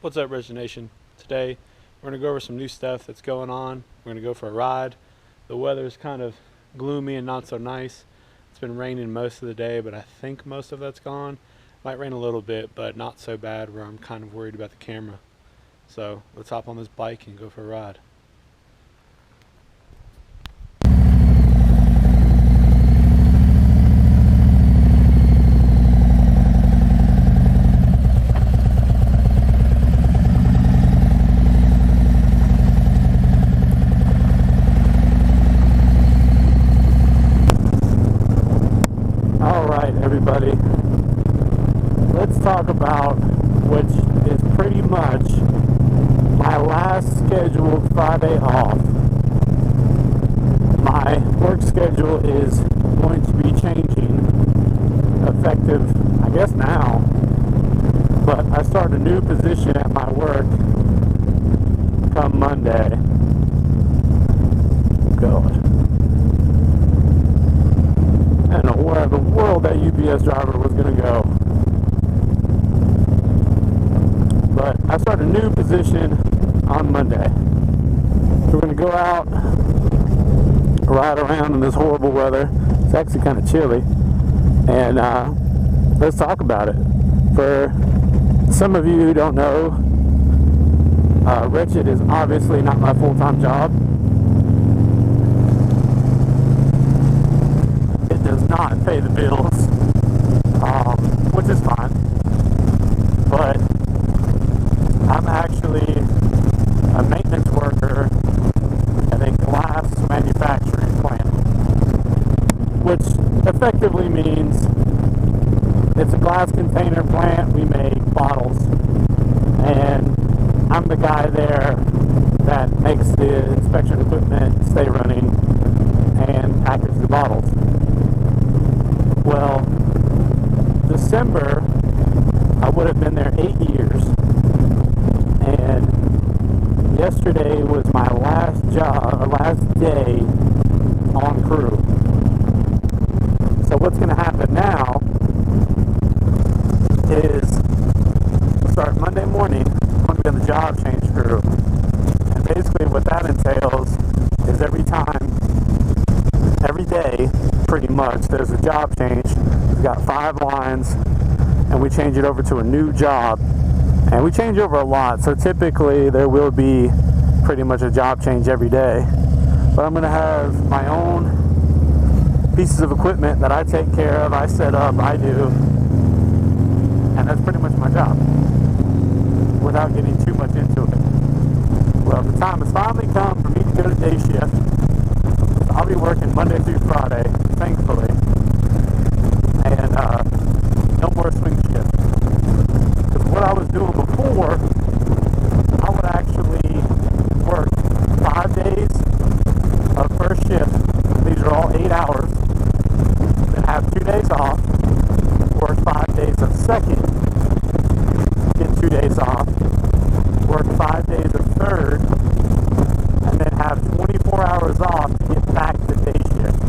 What's up, Wretched Nation? Today, we're going to go over some new stuff that's going on. We're going to go for a ride. The weather is kind of gloomy and not so nice. It's been raining most of the day, but I think most of that's gone. Might rain a little bit, but not so bad where I'm kind of worried about the camera. So, let's hop on this bike and go for a ride. Alright, everybody, let's talk about which is pretty much my last scheduled Friday off. My work schedule is going to be changing effective, I guess now, but I start a new position at my work come Monday. God. I don't know where the world that UPS driver was going to go. But I start a new position on Monday. We're going to go out, ride around in this horrible weather. It's actually kind of chilly. And let's talk about it. For some of you who don't know, Wretched is obviously not my full-time job. Does not pay the bills, which is fine, but I'm actually a maintenance worker at a glass manufacturing plant, which effectively means it's a glass container plant. We make bottles, and I'm the guy there that makes the inspection equipment stay running and package the bottles. Well, December, I would have been there 8 years, and yesterday was my last day on crew. So what's going to happen now is we'll start Monday morning. I'm going to be on the job change crew, and basically what that entails is every day, pretty much, there's a job change. We've got 5 lines, and we change it over to a new job, and we change over a lot, so typically there will be pretty much a job change every day. But I'm going to have my own pieces of equipment that I take care of, I set up, I do, and that's pretty much my job without getting too much into it. Well, the time has finally come for me to go to day shift. I'll be working Monday through Friday, thankfully, and no more swing shift. Because what I was doing before, I would actually work 5 days of first shift. These are all 8 hours. Then have 2 days off. Work 5 days of second. Get 2 days off. Work 5 days of third. And then have 24 hours off to get back to day shift.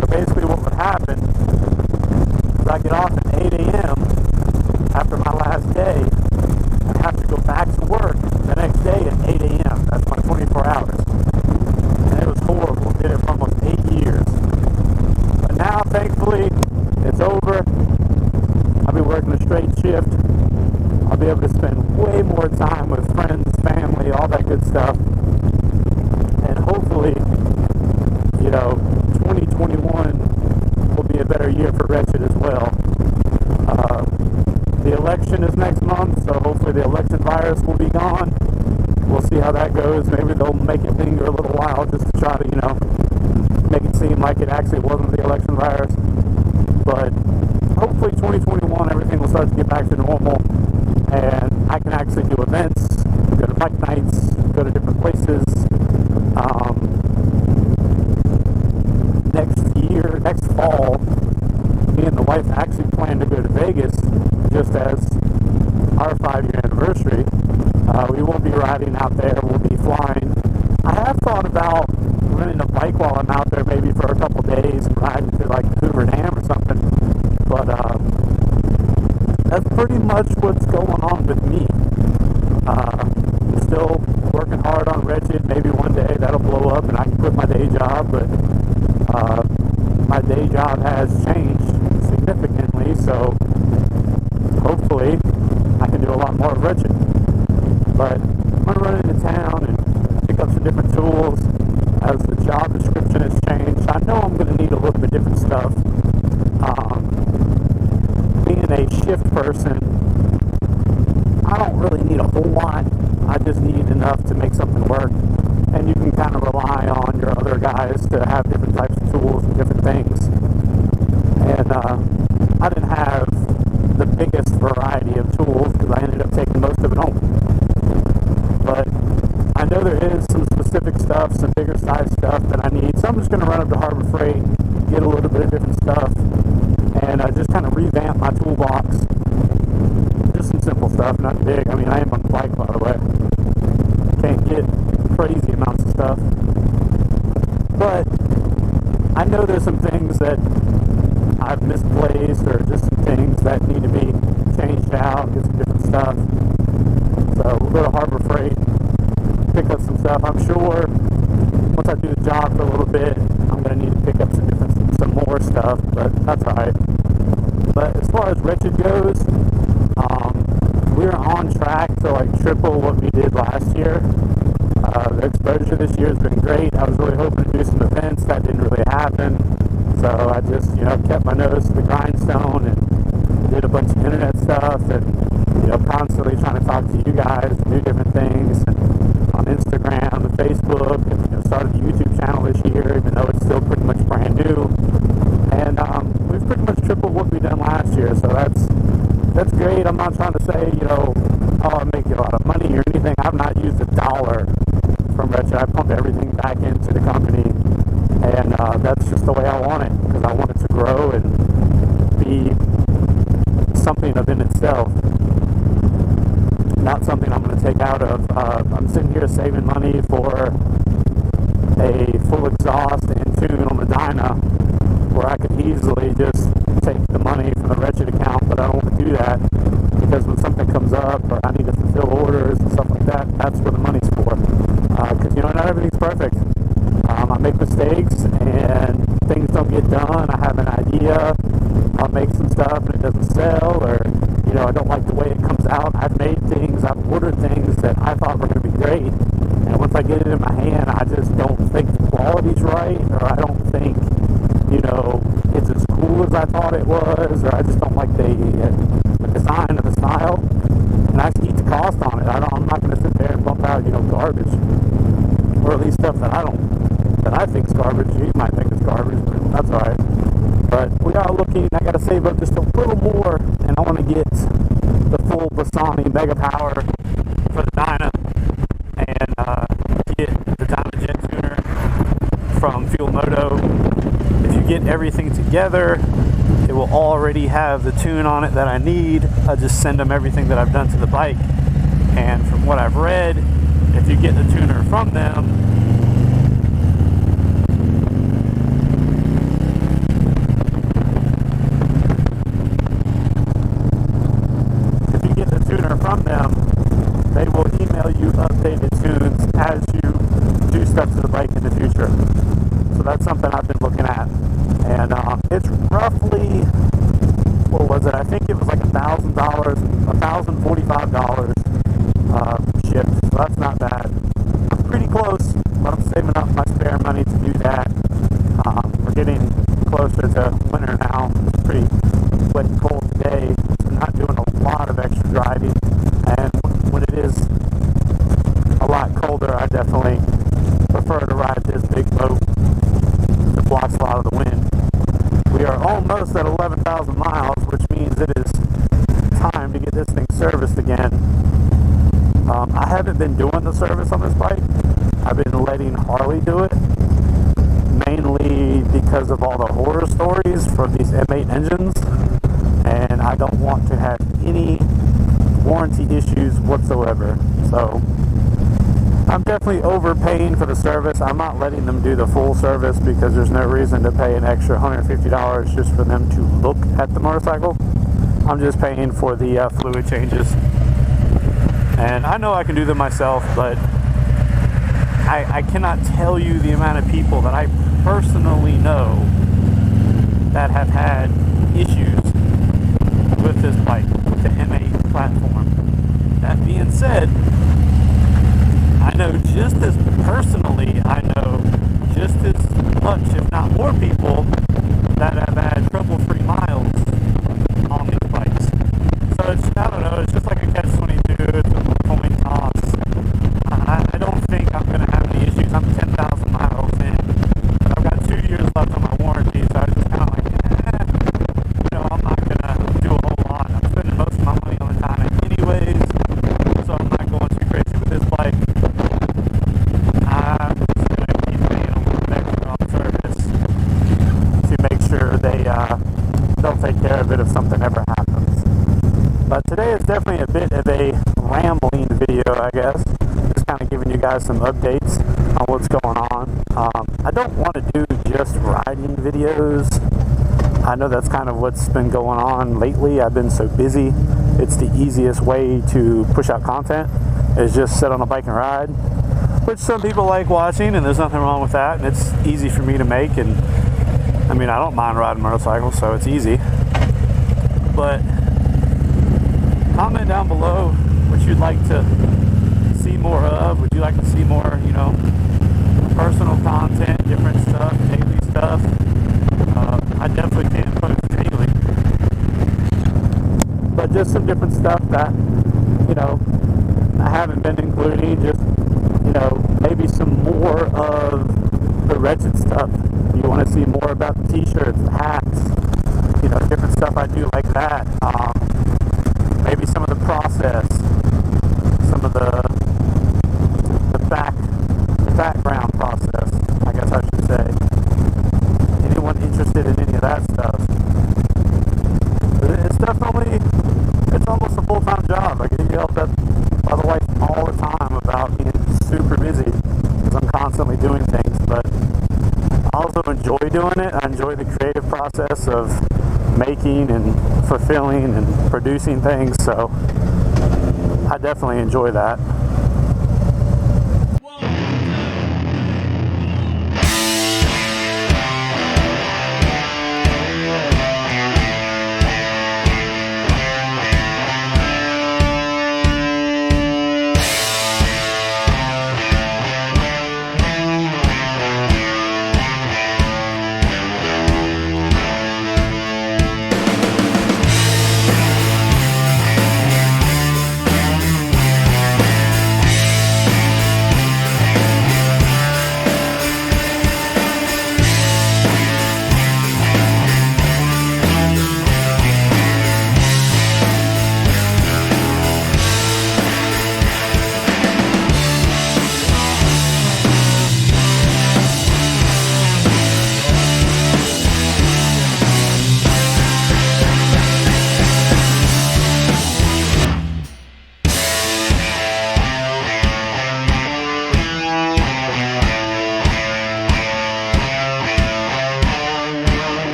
So basically what would happen is I get off at 8 a.m. after my last day and have to go back to work the next day at 8 a.m. That's my 24 hours. And it was horrible. Did it for almost 8 years. But now, thankfully, it's over. I'll be working a straight shift. I'll be able to spend way more time with friends, family, all that good stuff. And hopefully, 2021 will be a better year for Wretched as well. The election is next month, so hopefully the election virus will be gone. We'll see how that goes. Maybe they'll make it linger a little while just to try to, make it seem like it actually wasn't the election virus. But hopefully 2021, everything will start to get back to normal, and I can actually do events, go to bike nights, go to different places. Next fall, me and the wife actually plan to go to Vegas just as our 5-year anniversary. We won't be riding out there, we'll be flying. I have thought about renting a bike while I'm out there, maybe for a couple days and riding to like Hoover Dam or something, but that's pretty much what's going on with me. I'm still working hard on Wretched. Maybe one day that'll blow up and I can quit my day job, but my day job has changed significantly, so hopefully I can do a lot more of Wretched. But I'm going to run into town and pick up some different tools as the job description has changed. I know I'm going to need a little bit different stuff. Being a shift person, I don't really need a whole lot. I just need enough to make something work. And you can kind of rely on your other guys to have different types of tools and different things. And I didn't have the biggest variety of tools because I ended up taking most of it home. But I know there is some specific stuff, some bigger size stuff that I need. So I'm just going to run up to Harbor Freight, get a little bit of different stuff, and just kind of revamp my toolbox. Just some simple stuff, not big. I mean, I am on the bike, by the way. Can't get crazy amounts of stuff. But I know there's some things that I've misplaced or just some things that need to be changed out, get some different stuff. So we'll go to Harbor Freight, pick up some stuff. I'm sure once I do the job for a little bit, I'm going to need to pick up some more stuff, but that's alright. But as far as Wretched goes, we're on track to like triple what we did last year. The exposure this year has been great. I was really hoping to do some events. That didn't really happen. So I just, kept my nose to the grindstone and did a bunch of internet stuff and, constantly trying to talk to you guys and do different things and on Instagram and Facebook and, started the YouTube channel this year, even though it's still pretty much brand new. And we've pretty much tripled what we done last year. So that's great. I'm not trying to say, I make a lot of money or anything. I've not used $1 from Wretched. I pump everything back into the company, and that's just the way I want it, because I want it to grow and be something of in itself, not something I'm going to take out of. I'm sitting here saving money for a full exhaust and tune on the Dyna, where I could easily just take the money from the Wretched account, but I don't want to do that, because when something comes up or I need to fulfill orders and stuff like that, that's what the money's for. Because, not everything's perfect. I make mistakes and things don't get done. I have an idea. I'll make some stuff and it doesn't sell, or, I don't like the way it comes out. I've made things, I've ordered things that I thought were going to be great. And once I get it in my hand, I just don't think the quality's right, or I don't think, it's as cool as I thought it was, or I just don't like the design or the style. And I just eat the cost on it. I'm not going to sit there and bump out, garbage. Or at least stuff that I think is garbage. You might think it's garbage, but that's alright. But we are looking, I got to save up just a little more, and I want to get the full Bassani Mega Power for the Dyna, and get the Dyna Jet Tuner from Fuel Moto. If you get everything together, it will already have the tune on it that I need. I just send them everything that I've done to the bike, and from what I've read, if you get the tuner from them, they will email you updated tunes as you do stuff to the bike in the future. So that's something I've been looking at. And it's roughly, what was it? I think it was like $1,000, $1,045 shipped. So that's not bad. I'm pretty close, but I'm saving up my spare money to do that. We're getting closer to winter now. It's pretty wet and cold today. So I'm not doing a lot of extra driving. And when it is a lot colder, I definitely prefer to ride this big boat that blocks a lot of the wind. We are almost at 11,000 miles, which means it is time to get this thing serviced again. I haven't been doing the service on this bike. I've been letting Harley do it, mainly because of all the horror stories from these M8 engines, and I don't want to have any warranty issues whatsoever. So I'm definitely overpaying for the service. I'm not letting them do the full service because there's no reason to pay an extra $150 just for them to look at the motorcycle. I'm just paying for the fluid changes. And I know I can do them myself, but I cannot tell you the amount of people that I personally know that have had issues with this bike, with the M8 platform. That being said, I know just as personally, I know just as much, if not more people that have had trouble-free miles on these bikes. So it's, I don't know, it's just like a catch-22, it's a coin toss. I don't think I'm going to have any issues. I'm 10,000 miles in, but I've got 2 years left on my warranty, so I was just kind of like, I'm not going to do a whole lot. I'm spending most of my money on the Tonic anyways, so I'm not going too crazy with this bike. I'm just going to keep paying a little extra on service to make sure they'll take care of it if something ever happens. But today is definitely a bit of a rambling video, I guess. Just kind of giving you guys some updates on what's going on. I don't want to do just riding videos. I know that's kind of what's been going on lately. I've been so busy. It's the easiest way to push out content is just sit on a bike and ride, which some people like watching, and there's nothing wrong with that. And it's easy for me to make. And I mean, I don't mind riding motorcycles, so it's easy. But comment down below what you'd like to see more of. Would you like to see more, personal content, different stuff, daily stuff? I definitely can't post daily, but just some different stuff that, I haven't been including. Just, maybe some more of the Wretched stuff. You want to see more about the t-shirts, the hats, different stuff I do like that. Maybe some of the process, some of the background process, I guess I should say. Anyone interested in any of that stuff? It's definitely, it's almost a full-time job. I get yelled at by the wife all the time about being super busy because I'm constantly doing things, but I also enjoy doing it. I enjoy the creative process of making and fulfilling and producing things, so I definitely enjoy that.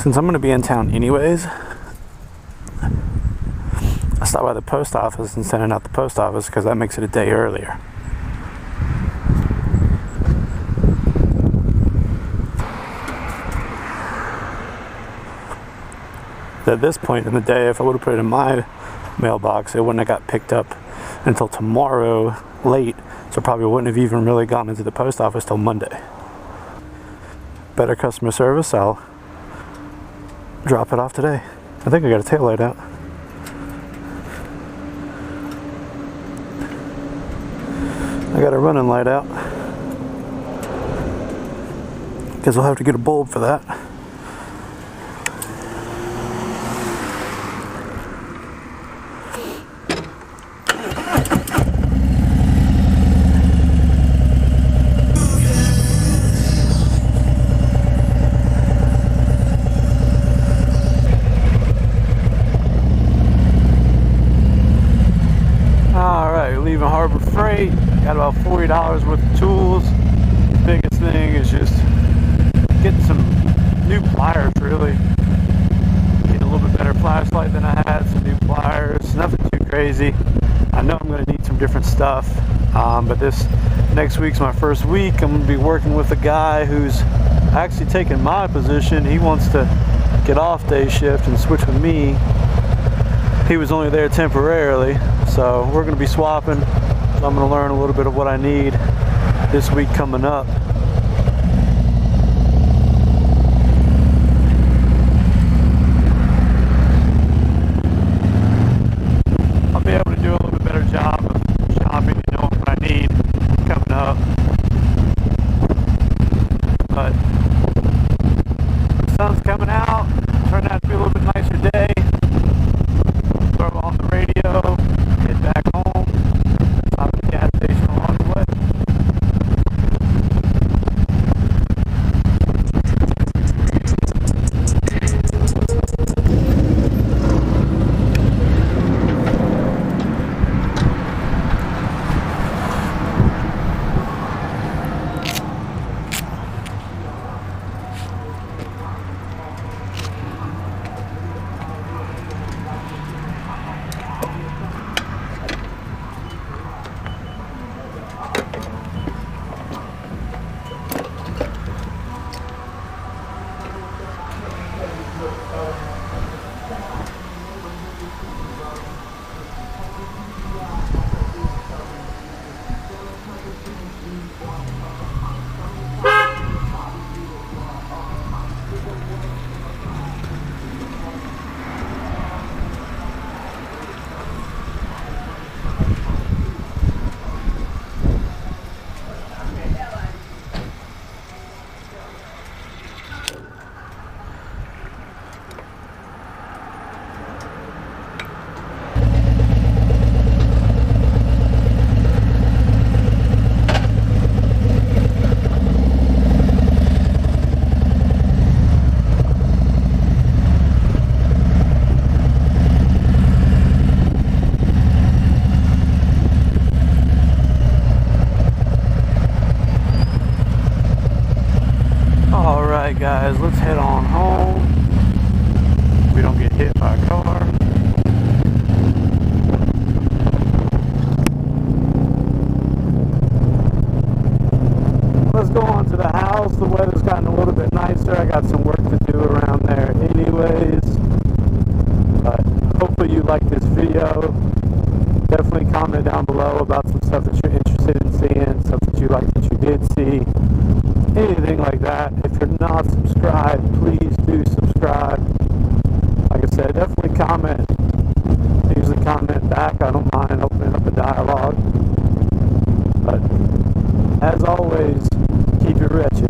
Since I'm going to be in town anyways, I stopped by the post office and sent it out the post office because that makes it a day earlier. At this point in the day, if I would have put it in my mailbox, it wouldn't have got picked up until tomorrow late so probably wouldn't have even really gone into the post office till Monday. Better customer service, I'll drop it off today. I think I got a taillight out. I got a running light out. Guess we'll have to get a bulb for that. Alright, leaving Harbor Freight. Got about $40 worth of tools. The biggest thing is just getting some new pliers, really. Getting a little bit better flashlight than I had, some new pliers. Nothing too crazy. I know I'm going to need some different stuff, but this next week's my first week. I'm going to be working with a guy who's actually taking my position. He wants to get off day shift and switch with me. He was only there temporarily, so we're going to be swapping. So I'm going to learn a little bit of what I need this week coming up. I'll be able to do a little bit better job of shopping, you know, what I need coming up. But the sun's coming out, turning out to be a little bit nicer day. Throw on the radio, head back home, stop at the gas station along the way. Alright guys, let's head on home. We don't get hit by a car. Let's go on to the house. The weather's gotten a little bit nicer. I got some work to do around there anyways. But hopefully you like this video. Definitely comment down below about some stuff that you're interested in seeing, stuff that you like that you did see. Anything like that. If you're not subscribed, please do subscribe. Like I said, definitely comment. I usually comment back. I don't mind opening up a dialogue. But as always, keep it wretched.